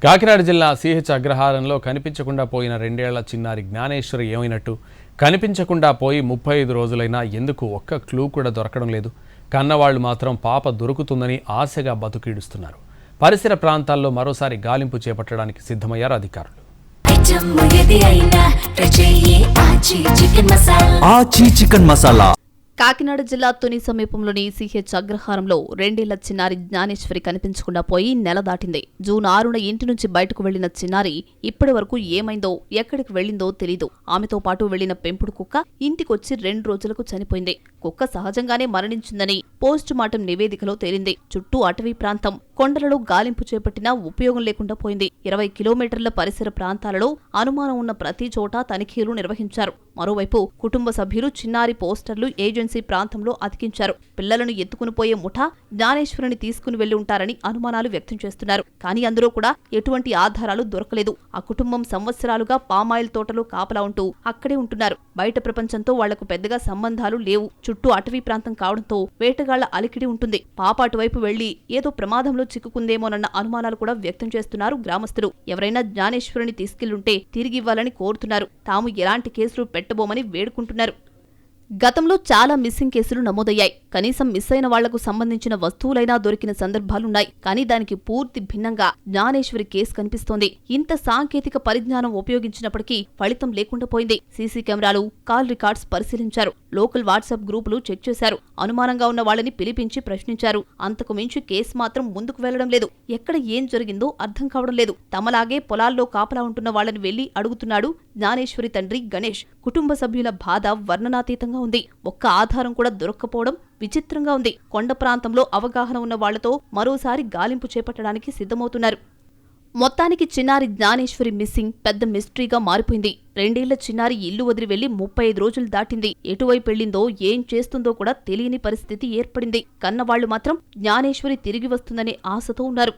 కాకినాడ జిల్లా సిహెచ్ అగ్రహారంలో కనిపించకుండా పోయిన 2 ఏళ్ల చిన్నారి జ్ఞానేశ్వరి ఏమైనట్టు? కనిపించకుండా పోయి 35 రోజులైనా ఎందుకు ఒక్క క్లూ కూడా దొరకడం లేదు? కన్నవాళ్లు మాత్రం పాప దొరుకుతుందని ఆశగా బతుకీడుస్తున్నారు. పరిసర ప్రాంతాల్లో మరోసారి గాలింపు చేపట్టడానికి సిద్ధమయ్యారు అధికారులు. ఆచి చికెన్ మసాలా. కాకినాడ జిల్లా తుని సమీపంలోని సిహెచ్ అగ్రహారంలో 2 ఏళ్ల చిన్నారి జ్ఞానేశ్వరి కనిపించకుండా పోయి నెల దాటింది. జూన్ 6న ఇంటి నుంచి బయటకు వెళ్లిన చిన్నారి ఇప్పటి వరకు ఏమైందో, ఎక్కడికి వెళ్లిందో తెలీదు. ఆమెతో పాటు వెళ్లిన పెంపుడు కుక్క ఇంటికొచ్చి 2 రోజులకు చనిపోయింది. కుక్క సహజంగానే మరణించిందని పోస్టు మార్టం నివేదికలో తేలింది. చుట్టూ అటవీ ప్రాంతం, కొండలలో గాలింపు చేపట్టినా ఉపయోగం లేకుండా పోయింది. 20 కిలోమీటర్ల పరిసర ప్రాంతాలలో అనుమానం ఉన్న ప్రతి చోట తనిఖీలు నిర్వహించారు. మరోవైపు కుటుంబ సభ్యులు చిన్నారి పోస్టర్లు ఏజెన్సీ ప్రాంతంలో అతికించారు. పిల్లలను ఎత్తుకుని పోయే ముఠా జ్ఞానేశ్వరిని తీసుకుని వెళ్లి ఉంటారని అనుమానాలు వ్యక్తం చేస్తున్నారు. కానీ అందులో కూడా ఎటువంటి ఆధారాలు దొరకలేదు. ఆ కుటుంబం సంవత్సరాలుగా పామాయిల్ తోటలో కాపలా ఉంటూ అక్కడే ఉంటున్నారు. బయట ప్రపంచంతో వాళ్లకు పెద్దగా సంబంధాలు లేవు. చుట్టూ అటవీ ప్రాంతం కావడంతో వేటగాళ్ల అలికిడి ఉంటుంది. పాప అటువైపు వెళ్లి ఏదో ప్రమాదంలో చిక్కుకుందేమోనన్న అనుమానాలు కూడా వ్యక్తం చేస్తున్నారు గ్రామస్తులు. ఎవరైనా జ్ఞానేశ్వరిని తీసుకెళ్లుంటే తిరిగివ్వాలని కోరుతున్నారు. తాము ఎలాంటి కేసులు పెట్టబోమని వేడుకుంటున్నారు. గతంలో చాలా మిస్సింగ్ కేసులు నమోదయ్యాయి. కనీసం మిస్ అయిన వాళ్లకు సంబంధించిన వస్తువులైనా దొరికిన సందర్భాలున్నాయి. కానీ దానికి పూర్తి భిన్నంగా జ్ఞానేశ్వరి కేసు కనిపిస్తోంది. ఇంత సాంకేతిక పరిజ్ఞానం ఉపయోగించినప్పటికీ ఫలితం లేకుండా పోయింది. సీసీ కెమెరాలు, కాల్ రికార్డ్స్ పరిశీలించారు. లోకల్ వాట్సాప్ గ్రూపులు చెక్ చేశారు. అనుమానంగా ఉన్న వాళ్ళని పిలిపించి ప్రశ్నించారు. అంతకు మించి కేసు మాత్రం ముందుకు వెళ్లడం లేదు. ఎక్కడ ఏం జరిగిందో అర్థం కావడం లేదు. తమలాగే పొలాల్లో కాపలా ఉంటున్న వాళ్లని వెళ్లి అడుగుతున్నాడు జ్ఞానేశ్వరి తండ్రి గణేష్. కుటుంబ సభ్యుల బాధ వర్ణనాతీతంగా ఉంది. ఒక్క ఆధారం కూడా దొరక్కపోవడం విచిత్రంగా ఉంది. కొండ ప్రాంతంలో అవగాహన ఉన్న వాళ్లతో మరోసారి గాలింపు చేపట్టడానికి సిద్ధమవుతున్నారు. మొత్తానికి చిన్నారి జ్ఞానేశ్వరి మిస్సింగ్ పెద్ద మిస్టరీగా మారిపోయింది. 2 ఏళ్ల చిన్నారి ఇల్లు వదిలి వెళ్లి 35 రోజులు దాటింది. ఎటువైపు వెళ్లిందో, ఏం చేస్తుందో కూడా తెలియని పరిస్థితి ఏర్పడింది. కన్నవాళ్లు మాత్రం జ్ఞానేశ్వరి తిరిగి వస్తుందనే ఆశతో ఉన్నారు.